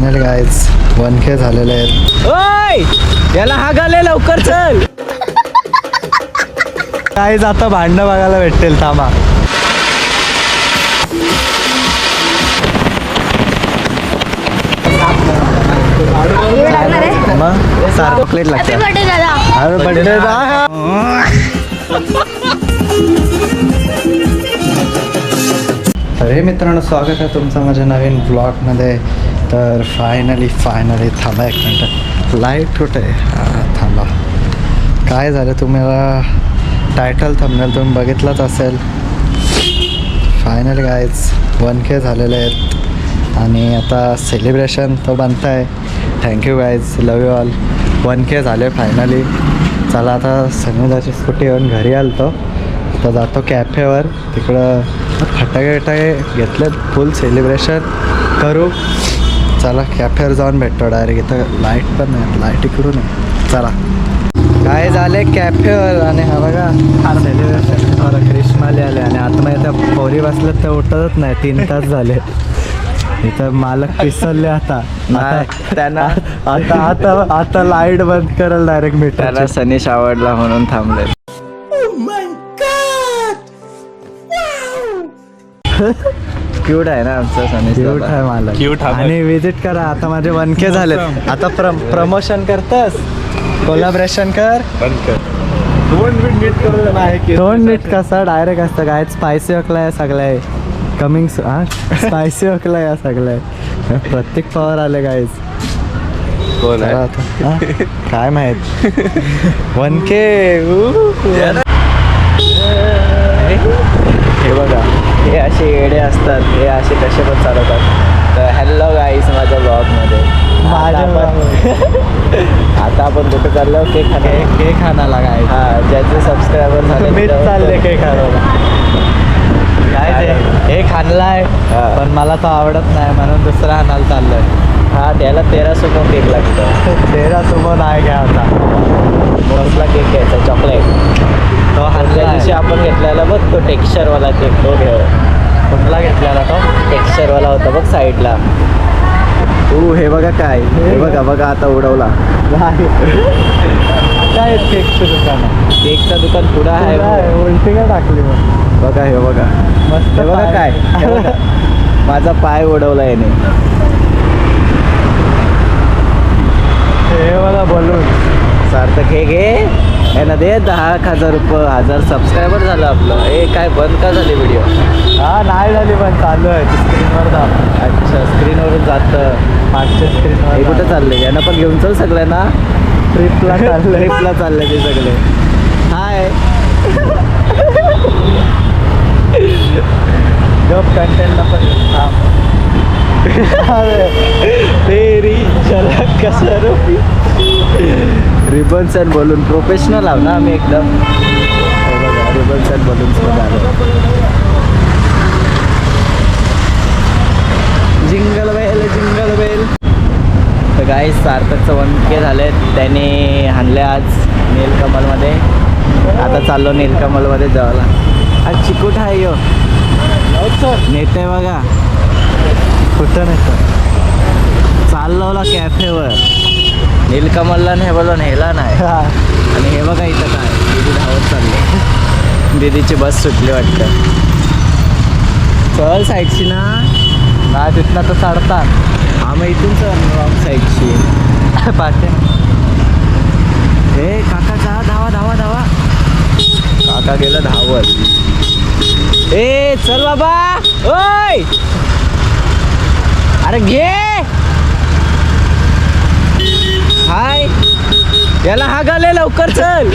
Final guys 1K झालेले आहेत. ओय याला हा गाले लवकर चल. गाईज आता भांडणं बघायला भेटतील, थांबा. मग चॉकलेट लागते. अरे बर्थडे तर हे मित्रांनो, स्वागत आहे तुमचं माझ्या नवीन ब्लॉगमध्ये. तर फायनली थांबा एक मिनटं, लाईट कुठे आहे? थांबा. काय झालं, तुम्हाला टायटल थंबनेल तुम्ही बघितलंच असेल. फायनली गाईज 1K झालेले आहेत आणि आता सेलिब्रेशन तो बनत आहे. Thank you guys, love you all. 1K झाले फायनली. चला आता सनीदाची स्कूटी येऊन घरी आलतो, तर जातो कॅफेवर. तिकडं फटाके घेतले, फुल सेलिब्रेशन करू. चला कॅफेवर जाऊन भेटतो डायरेक्ट. इथं लाईट पण नाही, लाईट इकडून आहे. चला काय झाले कॅफेवर आणि हा बघा सेलिब्रेशन. बरं क्रिस्माली आले आणि आता मग त्या पोरी बसल्यात तर उठतच नाही. 3 तास झाले इथं. मालक पिसलले आता त्यांना आता आता आता लाईट बंद करेल डायरेक्ट. मी त्याला सनीश आवडला म्हणून थांबले. क्यूट आहे ना आमचं सनीश. क्यूट आहे मालक. आणि विजिट करा. आता माझे 1K झालेत. आता प्रमोशन करतस, कोलॅबरेशन कर. तोंड नीट कसा डायरेक्ट असतं काय. स्पायसी ओकला आहे सगळं कमिंग. स्पायसी ओकला आहे सगळं. प्रत्येक पॉवर आले गाईज. काय माहित. 1K. हे बघा, हे असे येडे असतात, हे असे कसे पण चालवतात. तर हॅलो गाईस माझ्या ब्लॉगमध्ये. आता आपण कुठे चाललो? केक खानाला काय. हां, ज्याचे सबस्क्रायबर झाले मीच चालले केक खायला. काय ते हे खाल्लाय पण मला तो आवडत नाही म्हणून दुसरा आणायला चाललोय. हा, त्याला 13 सुमो केक लागतो. 13 सुमो नाही घ्या आता. कसला केक घ्यायचा? चॉकलेट. तो त्या दिवशी आपण घेतलेला बघ, तो टेक्स्चरवाला केक, तो घेऊ. कुठला घेतलेला तो? टेक्स्चरवाला होता बघ साईडला. हे बघा काय, हे बघा आता उडवला. काय केकचं दुकान? केकचं दुकान पुढं आहे. उलटी काय टाकली मग? बघा हे बघा मस्त. हे बघा काय, हे बघा. माझा पाय उडवला याने. हे बघा बोलून. सार्थक हे घे, यांना दे 10,000 रुपये. 1000 सबस्क्रायबर झालं आपलं. हे काय बंद का झाली व्हिडिओ? हा नाही झाली पण चालू आहे. स्क्रीनवर जा. अच्छा, स्क्रीनवरून जातं. मागच्या स्क्रीनवर. हे कुठं चालले? यांना पण घेऊन चल सगळ्यांना. ट्रिपला चाललं. ट्रिपला चालले ते सगळे. हाय. जॉब कंटेंटला पण तेरी झलक कसं रिबन्स अँड बलून. प्रोफेशनल आहो ना आम्ही एकदम. रिबन्स अँड बलून्स मध्ये आलो. Jingle bell. तर गाईस सार्थकचं 1K झाले. त्याने हाणले आज नीलकमलमध्ये. आता चाललो नीलकमलमध्ये जायला. आज चिकूट आहे यो नेते बघा. कुठं नाही चाललो कॅफेवर. नीलकमलला नेला नाही. आणि हे बघा इथं काय, दीदी धावत चालले. दीदीची बस सुटली वाटतं. चल साईडची ना. नाही तिथनं तर चढतात. हा मग इथून चल रॉंग साईडची. पाठी. हे काका जा, धावा. काका गेला धावत. ए चल बाबा. ओय अरे घे. हाय, याला हा गाले लवकर चल.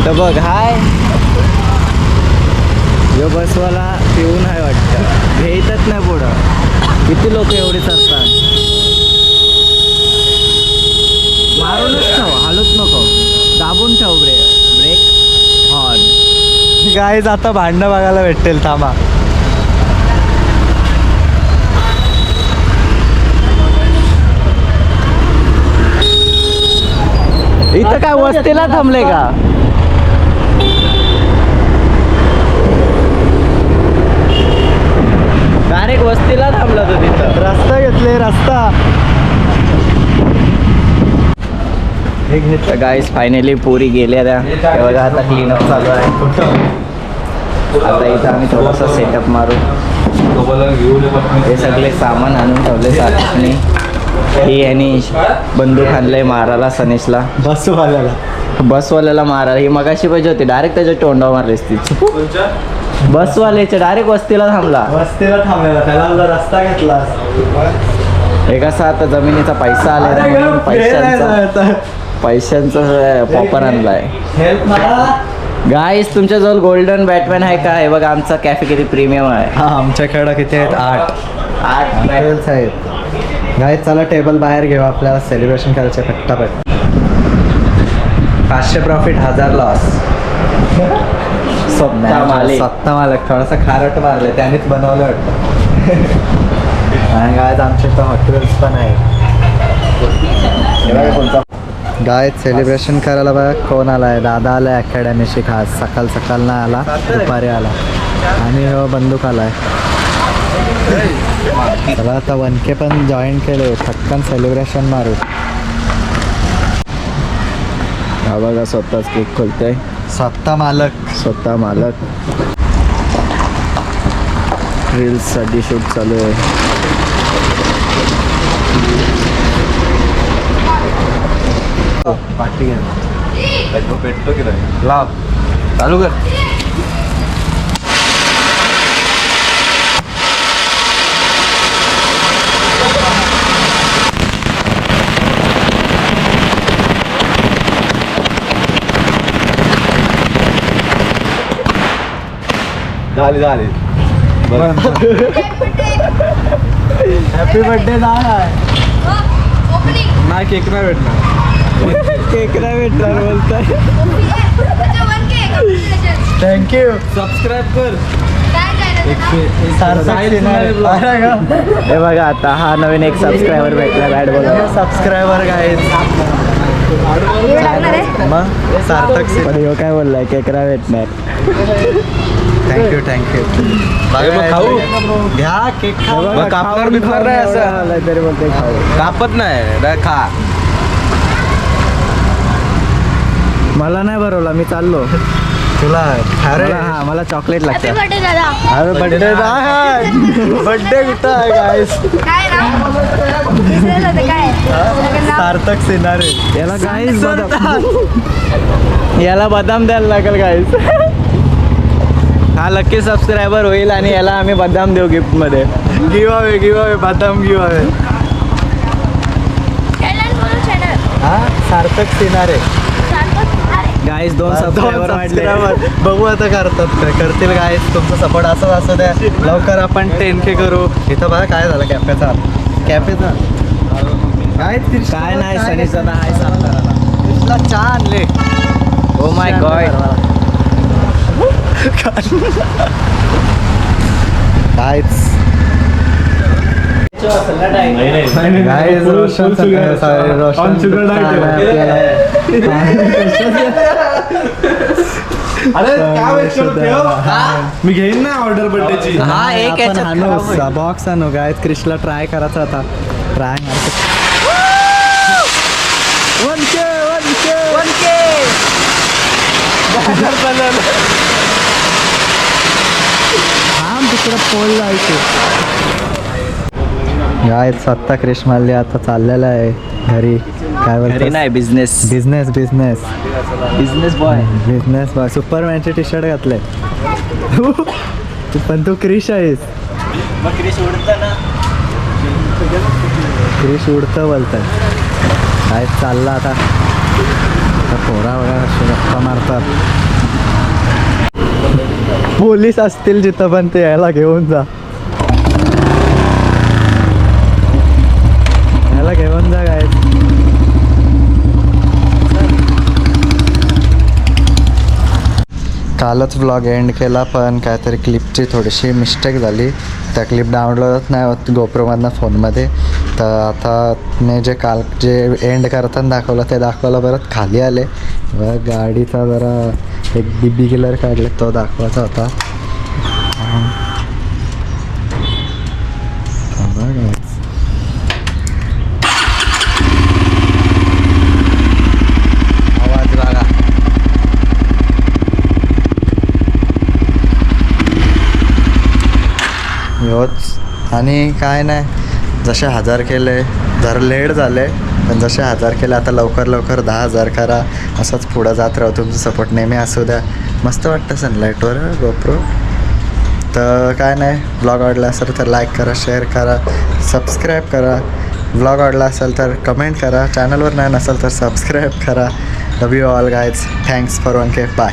तर बघ हाय, यो बसवाला पिऊन आहे वाटतं. घेतच नाही पुढं. किती लोक एवढे चढतात. मारूनच ठेव, हालूच नको. दाबून ठेव ब्रेक हॉर्न. गाईज आता भांडणं बघायला भेटतील, थांबा. इथं काय वस्तीला थांबले का? डायरेक्ट वस्तीला थांबला तो तिथं. रस्ता घेतले रस्ता. तर गाईस फायनली पुरी गेल्या त्या. हे बघा आता क्लीनअप चालू आहे. आता इथं आम्ही थोडासा सेटअप मारू. हे सगळे सामान आणून ठेवले सारखी. ही यांनी बंदूक आणलंय मारायला सनीशला, बसवाल्याला मारायला. ही मगाशी पाहिजे होती, डायरेक्ट त्याच्या तोंडावर मारलीस ती. बसवाल्याच्या डायरेक्ट वस्तीला थांबला. वस्तीला थांबलेला, त्याला रस्ता घेतला. हे कसं आता जमिनीचा पैसा आला, पैशांचा पॉपर आणलाय. गाईस तुमच्याजवळ गोल्डन बॅटमॅन आहे का? हे बघा आमचा कॅफे किती प्रीमियम आहे. हा आमच्याकडं किती आहेत? 8 बॅटल्स आहेत. गाईस चला टेबल बाहेर घेऊ, आपल्याला सेलिब्रेशन करायचे पट्टापट. 500 प्रॉफिट 1000 लॉस. स्वतः मालक थोडासा खारट मारले, त्यानेच बनवलं वाटतं. आणि गायत आमच्या इथं हॉटेल्स पण आहेत. गायत सेलिब्रेशन करायला बघा कोण आला आहे. दादा आला आहे अकॅडमीशी खास. सकाळ सकाळ नाही आला, दुपारी आला. आणि हो बंदूक आला आहे. चला आता 1K पण जॉईन केले, पटकन सेलिब्रेशन मारू. हा बघा स्वतःच केक खोलतोय. स्वतः मालक. रील्ससाठी शूट चालू आहे. पार्टी पेटतो की नाही? लाव चालू कर. झाली हॅपी बर्थडे. नाही केक नाही भेटणार. केक नाही भेटणार बोलताय. थँक्यू. सबस्क्राईब कर. हे बघा आता हा नवीन एक सबस्क्रायबर भेटला. बॅड बोला सबस्क्रायबर काय मग सार्थक. पण ह्यो काय बोललाय केक नाही भेटणार. थँक्यू खाऊ घ्या केक. मग कापणार बिपणार नाही असं तरी बोलते खाऊ. कापत नाही खा. मला नाही भरवला, मी चाललो. तुला अरे हा मला चॉकलेट लागतं. अरे बर्थडे बर्थडे कुठं आहे गाईस? सार्थक सिनारे. याला गाईस याला बदाम द्यायला लागेल गाईस. हा लकी सबस्क्रायबर होईल आणि याला आम्ही बदाम देऊ गिफ्ट मध्ये. गिव अवे बदाम गिव अवे. हा सार्थक सिनारे. गाईस 2 सबस्क्रायबर वाढले. बघू आता करतील गाईस. तुमचा सपोर्ट असंच असू द्या. लवकर आपण 10K करू. इथं बघा काय झालं कॅफेचा काय नाही सनीचा आहे कृष्णा चहा आणले. Oh my God. मी घेईन ना ऑर्डर बर्थडेची. हा एक याच्यात बॉक्स आणू गायत. क्रिशला ट्राय करायचा होता. ट्राय तिकडं पोल जायचे. गायत सत्ता क्रिश मारली. आता चाललेला आहे घरी. काय घरी नाही बिझनेस बॉय. सुपरमॅनचे टी शर्ट घातले. पण तू क्रिश आहेस. क्रिश उडतं बोलतंय. काय चाललं आता पोरा वगैरे गप्पा मारतात. पोलीस असतील जिथं पण ते यायला घेऊन जा. घेऊन जा काय. कालच व्लॉग एंड केला पण काहीतरी क्लिपची थोडीशी मिस्टेक झाली. त्या क्लिप डाउनलोडच नाही होत गोप्रोमधनं फोनमध्ये. तर आता मी जे एंड करताना दाखवलं ते दाखवलं. परत खाली आले गाडीचा जरा एक BB किलर काढले, तो दाखवायचा होता. ह्योच. आणि काय नाही, जसे 1000 केले जरा लेट झाले, पण जसे 1000 केले आता लवकर लवकर 10,000 करा. असंच पुढं जात राहू, तुमचं सपोर्ट नेहमी असू द्या. मस्त वाटतं सनलाईटवर गोप्रो. तर काय नाही, ब्लॉग आवडला असेल तर लाईक करा, शेअर करा, सबस्क्राईब करा. ब्लॉग आवडला असेल तर कमेंट करा, चॅनलवर नाही नसेल तर सबस्क्राईब करा. Love you all guys, thanks for 1K, bye.